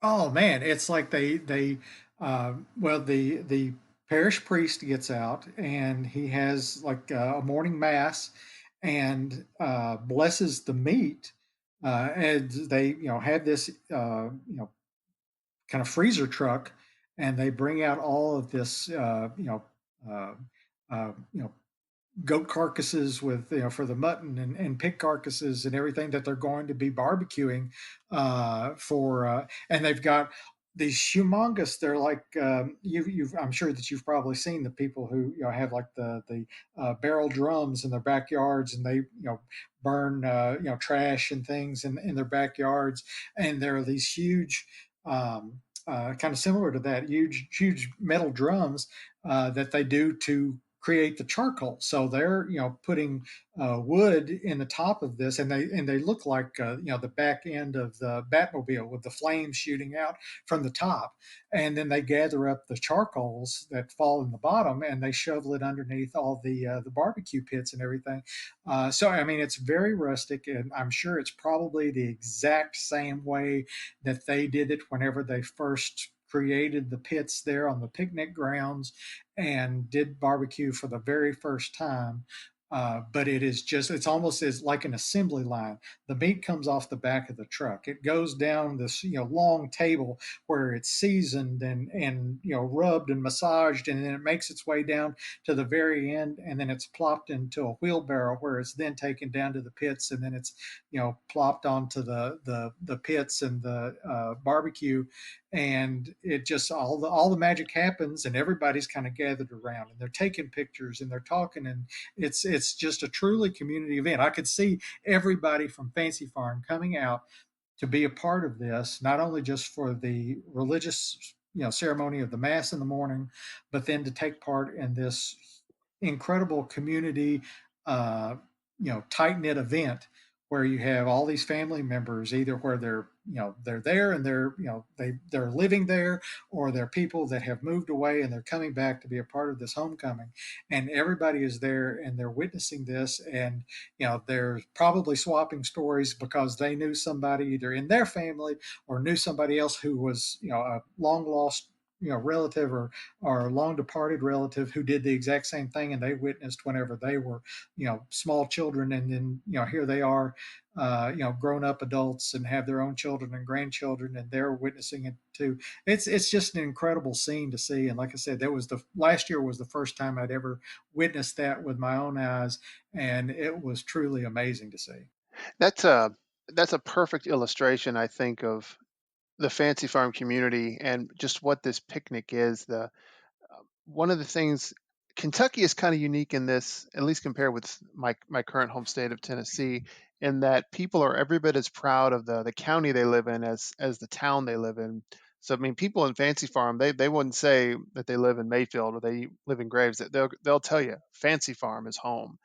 Oh man, it's like well, the parish priest gets out and he has like a morning mass and blesses the meat, and they have this kind of freezer truck, and they bring out all of this uh, you know goat carcasses with for the mutton, and pig carcasses and everything that they're going to be barbecuing for and they've got these humongous, they're like you've I'm sure that you've probably seen the people who have like the barrel drums in their backyards, and they burn trash and things in their backyards, and there are these huge kind of similar to that, huge metal drums that they do to create the charcoal. So they're putting wood in the top of this, and they look like the back end of the Batmobile with the flames shooting out from the top. And then they gather up the charcoals that fall in the bottom, and they shovel it underneath all the barbecue pits and everything. So I mean, it's very rustic, and I'm sure it's probably the exact same way that they did it whenever they first created the pits there on the picnic grounds and did barbecue for the very first time. But it's almost as like an assembly line. The meat comes off the back of the truck. It goes down this long table where it's seasoned and rubbed and massaged, and then it makes its way down to the very end, and then it's plopped into a wheelbarrow where it's then taken down to the pits, and then it's plopped onto the pits and the barbecue, and it just all the magic happens, and everybody's kind of gathered around, and they're taking pictures and they're talking, and it's just a truly community event. I could see everybody from Fancy Farm coming out to be a part of this, not only just for the religious ceremony of the mass in the morning, but then to take part in this incredible community uh, tight knit event where you have all these family members, either where they're there and they're living there, or they're people that have moved away and they're coming back to be a part of this homecoming, and everybody is there and they're witnessing this, and they're probably swapping stories because they knew somebody either in their family or knew somebody else who was a long lost relative, or long departed relative who did the exact same thing, and they witnessed whenever they were small children, and then here they are grown up adults and have their own children and grandchildren, and they're witnessing it too. It's just an incredible scene to see, and like I said, that was the last year was the first time I'd ever witnessed that with my own eyes, and it was truly amazing to see. That's a perfect illustration, I think, of the fancy farm community and just what this picnic is. The One of the things, Kentucky is kind of unique in this, at least compared with my current home state of Tennessee, in that people are every bit as proud of the county they live in as the town they live in. So I mean, people in Fancy Farm, they wouldn't say that they live in Mayfield or they live in Graves. They'll tell you Fancy Farm is home,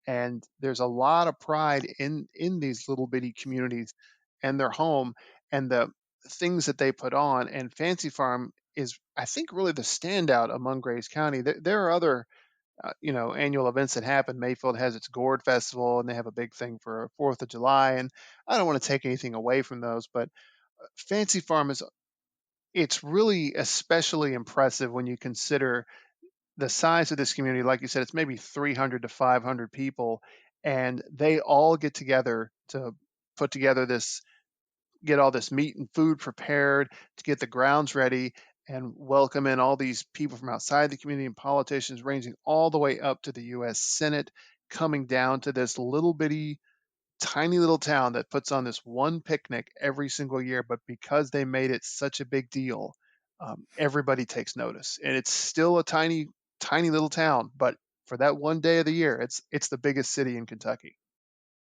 and there's a lot of pride in these little bitty communities and their home and the things that they put on. And Fancy Farm is, I think, really the standout among Graves County. There are other annual events that happen. Mayfield has its Gourd Festival, and they have a big thing for Fourth of July. And I don't want to take anything away from those, but Fancy Farm is, it's really especially impressive when you consider the size of this community. Like you said, it's maybe 300 to 500 people, and they all get together to put together this, get all this meat and food prepared, to get the grounds ready, and welcome in all these people from outside the community and politicians ranging all the way up to the US Senate, coming down to this little bitty tiny little town that puts on this one picnic every single year. But because they made it such a big deal, everybody takes notice. And it's still a tiny little town, but for that one day of the year, it's the biggest city in Kentucky.